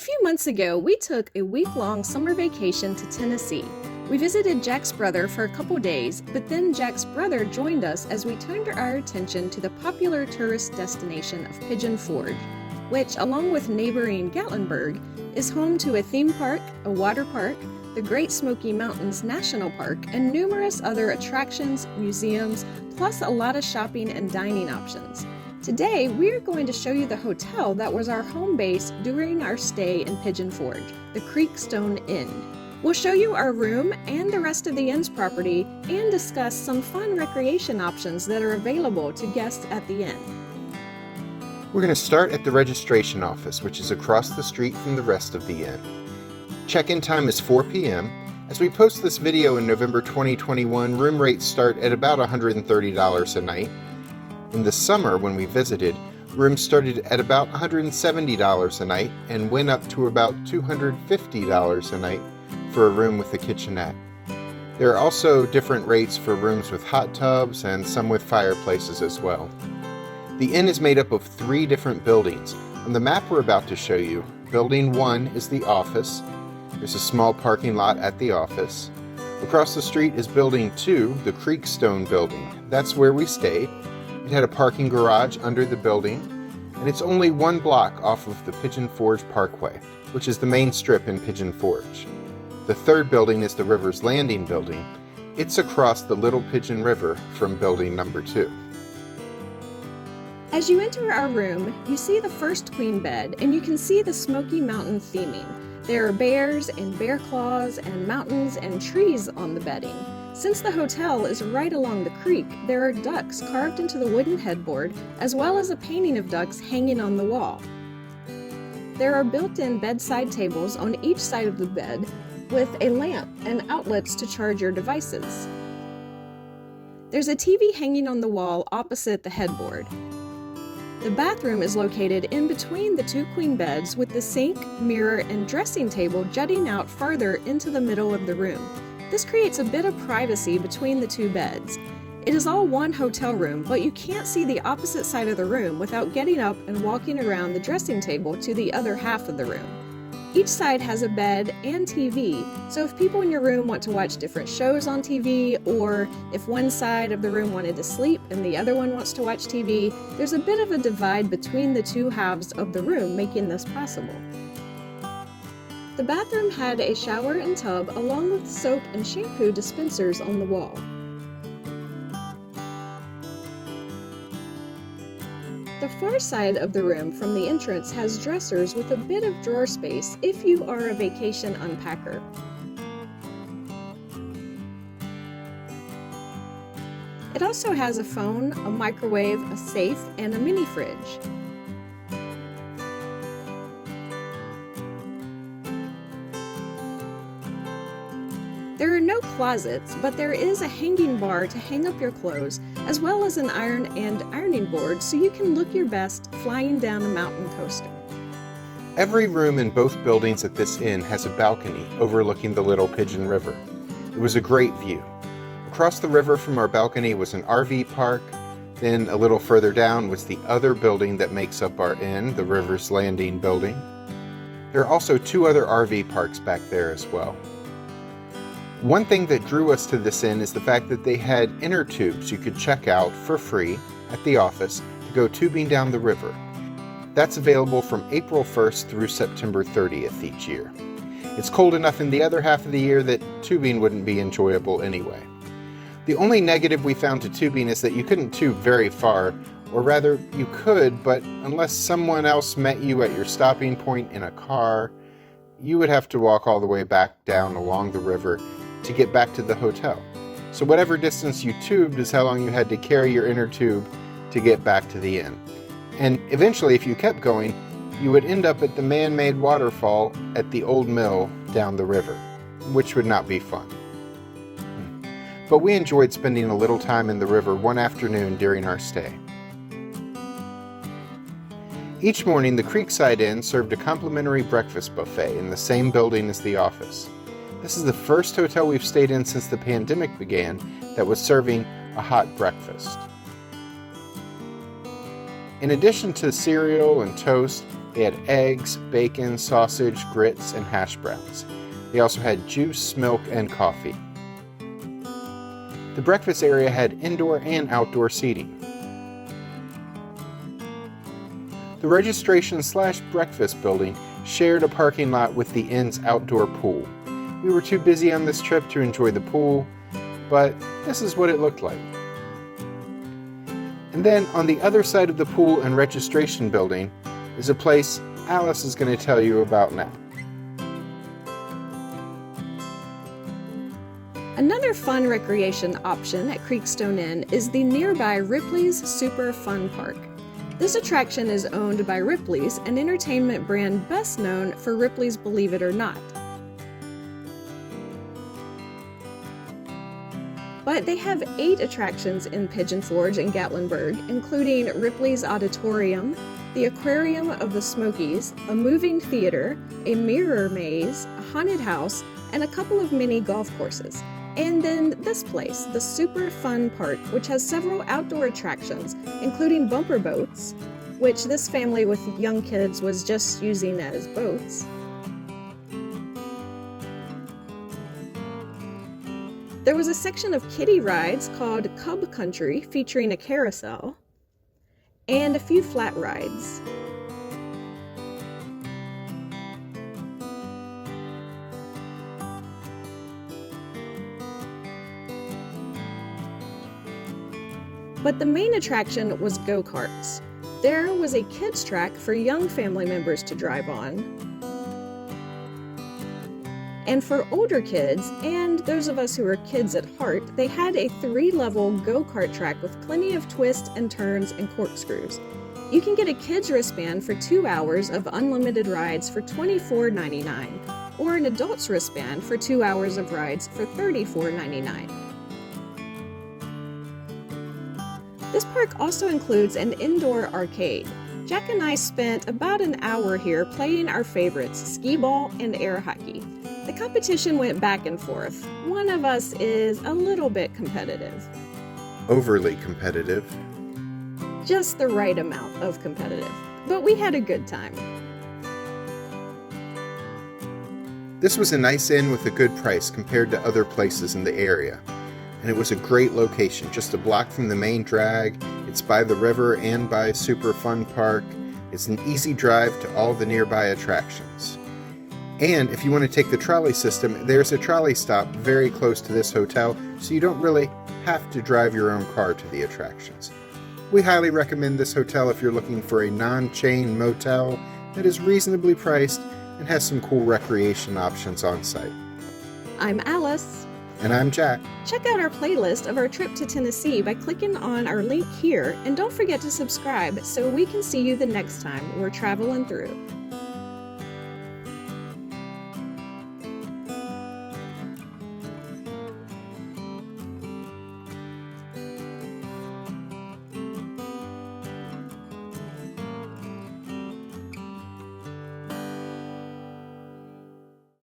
few months ago, we took a week-long summer vacation to Tennessee. We visited Jack's brother for a couple days, but then Jack's brother joined us as we turned our attention to the popular tourist destination of Pigeon Forge, which, along with neighboring Gatlinburg, is home to a theme park, a water park, the Great Smoky Mountains National Park, and numerous other attractions, museums, plus a lot of shopping and dining options. Today, we're going to show you the hotel that was our home base during our stay in Pigeon Forge, the Creekstone Inn. We'll show you our room and the rest of the inn's property and discuss some fun recreation options that are available to guests at the inn. We're going to start at the registration office, which is across the street from the rest of the inn. Check-in time is 4 p.m. As we post this video in November 2021, room rates start at about $130 a night. In the summer, when we visited, rooms started at about $170 a night and went up to about $250 a night for a room with a kitchenette. There are also different rates for rooms with hot tubs and some with fireplaces as well. The inn is made up of 3 different buildings. On the map we're about to show you, Building 1 is the office. There's a small parking lot at the office. Across the street is Building 2, the Creekstone building. That's where we stayed. It had a parking garage under the building, and it's only 1 block off of the Pigeon Forge Parkway, which is the main strip in Pigeon Forge. The 3rd building is the River's Landing building. It's across the Little Pigeon River from building number 2. As you enter our room, you see the first queen bed, and you can see the Smoky Mountain theming. There are bears and bear claws and mountains and trees on the bedding. Since the hotel is right along the creek, there are ducks carved into the wooden headboard, as well as a painting of ducks hanging on the wall. There are built-in bedside tables on each side of the bed, with a lamp and outlets to charge your devices. There's a TV hanging on the wall opposite the headboard. The bathroom is located in between the 2 queen beds, with the sink, mirror, and dressing table jutting out farther into the middle of the room. This creates a bit of privacy between the 2 beds. It is all one hotel room, but you can't see the opposite side of the room without getting up and walking around the dressing table to the other half of the room. Each side has a bed and TV, so if people in your room want to watch different shows on TV, or if one side of the room wanted to sleep and the other one wants to watch TV, there's a bit of a divide between the 2 halves of the room, making this possible. The bathroom had a shower and tub along with soap and shampoo dispensers on the wall. The far side of the room from the entrance has dressers with a bit of drawer space if you are a vacation unpacker. It also has a phone, a microwave, a safe, and a mini fridge. There are no closets, but there is a hanging bar to hang up your clothes, as well as an iron and ironing board so you can look your best flying down a mountain coaster. Every room in both buildings at this inn has a balcony overlooking the Little Pigeon River. It was a great view. Across the river from our balcony was an RV park. Then a little further down was the other building that makes up our inn, the River's Landing building. There are also 2 other RV parks back there as well. One thing that drew us to this inn is the fact that they had inner tubes you could check out for free at the office to go tubing down the river. That's available from April 1st through September 30th each year. It's cold enough in the other half of the year that tubing wouldn't be enjoyable anyway. The only negative we found to tubing is that you couldn't tube very far, or rather you could, but unless someone else met you at your stopping point in a car, you would have to walk all the way back down along the river to get back to the hotel. So whatever distance you tubed is how long you had to carry your inner tube to get back to the inn. And eventually, if you kept going, you would end up at the man-made waterfall at the old mill down the river, which would not be fun. But we enjoyed spending a little time in the river one afternoon during our stay. Each morning, the Creekside Inn served a complimentary breakfast buffet in the same building as the office. This is the first hotel we've stayed in since the pandemic began that was serving a hot breakfast. In addition to cereal and toast, They had eggs, bacon, sausage, grits, and hash browns. They also had juice, milk, and coffee. The breakfast area had indoor and outdoor seating. The registration/breakfast building shared a parking lot with the inn's outdoor pool. We were too busy on this trip to enjoy the pool, but this is what it looked like. And then on the other side of the pool and registration building is a place Alice is going to tell you about now. Another fun recreation option at Creekstone Inn is the nearby Ripleys Super Fun Park. This attraction is owned by Ripleys, an entertainment brand best known for Ripley's Believe It or Not. But they have 8 attractions in Pigeon Forge and Gatlinburg, including Ripley's Auditorium, the Aquarium of the Smokies, a moving theater, a mirror maze, a haunted house, and a couple of mini golf courses. And then this place, the Super Fun Park, which has several outdoor attractions, including bumper boats, which this family with young kids was just using as boats. There was a section of kiddie rides called Cub Country featuring a carousel, and a few flat rides. But the main attraction was go-karts. There was a kids track for young family members to drive on. And for older kids, and those of us who are kids at heart, they had a 3-level go-kart track with plenty of twists and turns and corkscrews. You can get a kid's wristband for 2 hours of unlimited rides for $24.99, or an adult's wristband for 2 hours of rides for $34.99. This park also includes an indoor arcade. Jack and I spent about an hour here playing our favorites, skee ball and air hockey. The competition went back and forth. One of us is a little bit competitive. Overly competitive. Just the right amount of competitive. But we had a good time. This was a nice inn with a good price compared to other places in the area. And it was a great location, just a block from the main drag. It's by the river and by Super Fun Park. It's an easy drive to all the nearby attractions. And if you want to take the trolley system, there's a trolley stop very close to this hotel, so you don't really have to drive your own car to the attractions. We highly recommend this hotel if you're looking for a non-chain motel that is reasonably priced and has some cool recreation options on site. I'm Alice. And I'm Jack. Check out our playlist of our trip to Tennessee by clicking on our link here, and don't forget to subscribe so we can see you the next time we're traveling through.